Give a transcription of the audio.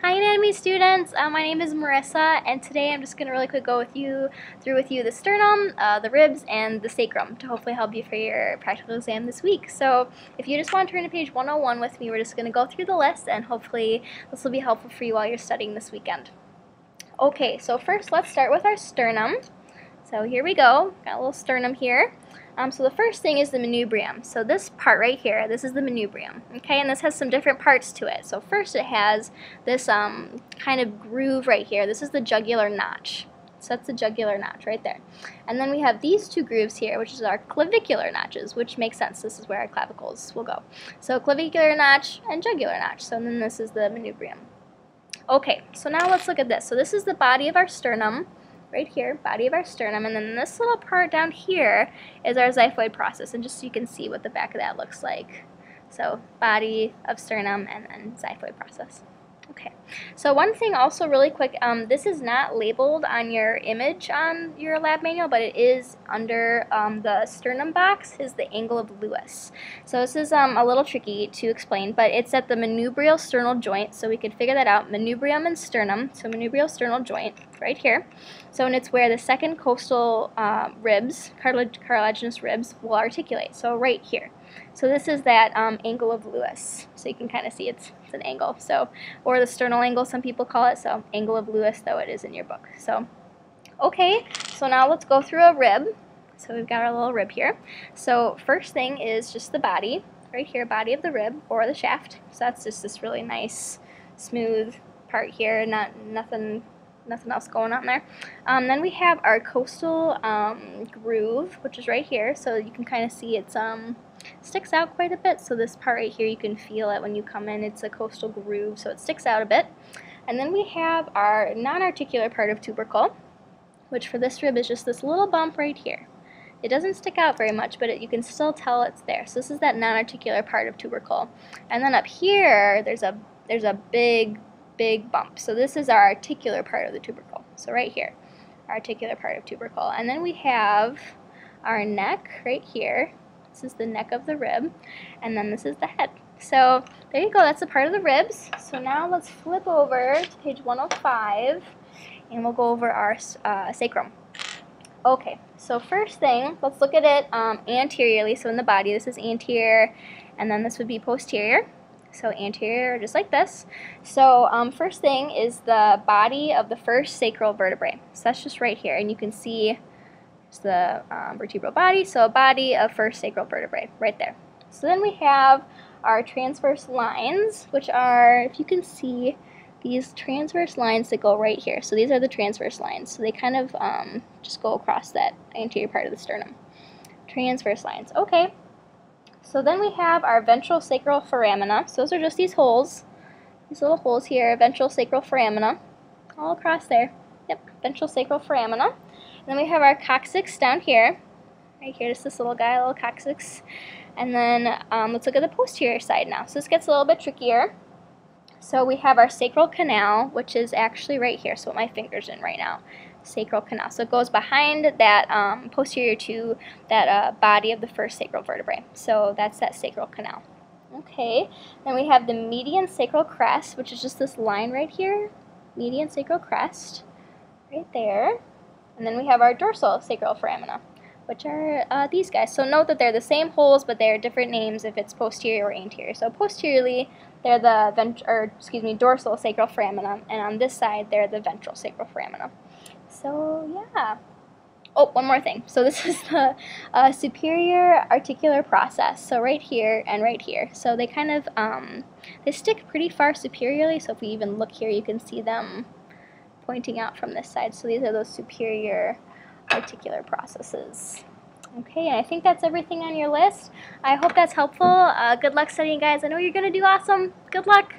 Hi anatomy students, my name is Marissa, and today I'm just going to really quick go through with you the sternum, the ribs, and the sacrum to hopefully help you for your practical exam this week. So if you just want to turn to page 101 with me, we're just going to go through the list, and hopefully this will be helpful for you while you're studying this weekend. Okay, so first let's start with our sternum. So here we go, got a little sternum here. So the first thing is the manubrium. So this part right here, this is the manubrium, okay, and this has some different parts to it. So first it has this kind of groove right here. This is the jugular notch. So that's the jugular notch right there. And then we have these two grooves here, which is our clavicular notches, which makes sense. This is where our clavicles will go. So clavicular notch and jugular notch. So then this is the manubrium. Okay, so now let's look at this. So this is the body of our sternum. Right here, body of our sternum, and then this little part down here is our xiphoid process, and just so you can see what the back of that looks like. So body of sternum and then xiphoid process. Okay, so one thing also really quick, this is not labeled on your image on your lab manual, but it is under the sternum box is the angle of Lewis. So this is a little tricky to explain, but it's at the manubrial sternal joint, so we could figure that out, manubrium and sternum, so manubrial sternal joint right here. So and it's where the second costal ribs, cartilaginous ribs, will articulate, so right here. So this is that angle of Lewis. So you can kind of see it's an angle. So, or the sternal angle, some people call it. So angle of Lewis, though it is in your book. So, okay. So now let's go through a rib. So we've got our little rib here. So first thing is just the body, right here, body of the rib or the shaft. So that's just this really nice, smooth part here. Nothing else going on there. Then we have our costal groove, which is right here. So you can kind of see it's sticks out quite a bit. So this part right here, you can feel it when you come in. It's a costal groove, so it sticks out a bit. And then we have our non-articular part of tubercle, which for this rib is just this little bump right here. It doesn't stick out very much, but you can still tell it's there. So this is that non-articular part of tubercle. And then up here, there's a big bump. So this is our articular part of the tubercle. So right here, our articular part of tubercle. And then we have our neck right here. This is the neck of the rib, and then this is the head. So there you go, that's a part of the ribs. So now let's flip over to page 105, and we'll go over our sacrum. Okay, so first thing, let's look at it anteriorly. So in the body, this is anterior, and then this would be posterior. So anterior, just like this. So first thing is the body of the first sacral vertebrae. So that's just right here, and you can see the vertebral body, so a body of first sacral vertebrae, right there. So then we have our transverse lines, which are, if you can see, these transverse lines that go right here. So these are the transverse lines. So they kind of just go across that anterior part of the sternum. Transverse lines. Okay. So then we have our ventral sacral foramina. So those are just these holes, these little holes here, ventral sacral foramina, all across there. Yep, ventral sacral foramina. Then we have our coccyx down here, right here, just this little guy, little coccyx. And then let's look at the posterior side now. So this gets a little bit trickier. So we have our sacral canal, which is actually right here, so what my finger's in right now, sacral canal. So it goes behind that posterior to that body of the first sacral vertebrae. So that's that sacral canal. Okay, then we have the median sacral crest, which is just this line right here, median sacral crest, right there. And then we have our dorsal sacral foramina, which are these guys. So note that they're the same holes, but they're different names if it's posterior or anterior. So posteriorly, they're the dorsal sacral foramina, and on this side, they're the ventral sacral foramina. So yeah. Oh, one more thing. So this is the superior articular process. So right here and right here. So they kind of they stick pretty far superiorly. So if we even look here, you can see them pointing out from this side. So these are those superior articular processes. Okay, and I think that's everything on your list. I hope that's helpful. Good luck studying, guys. I know you're going to do awesome. Good luck.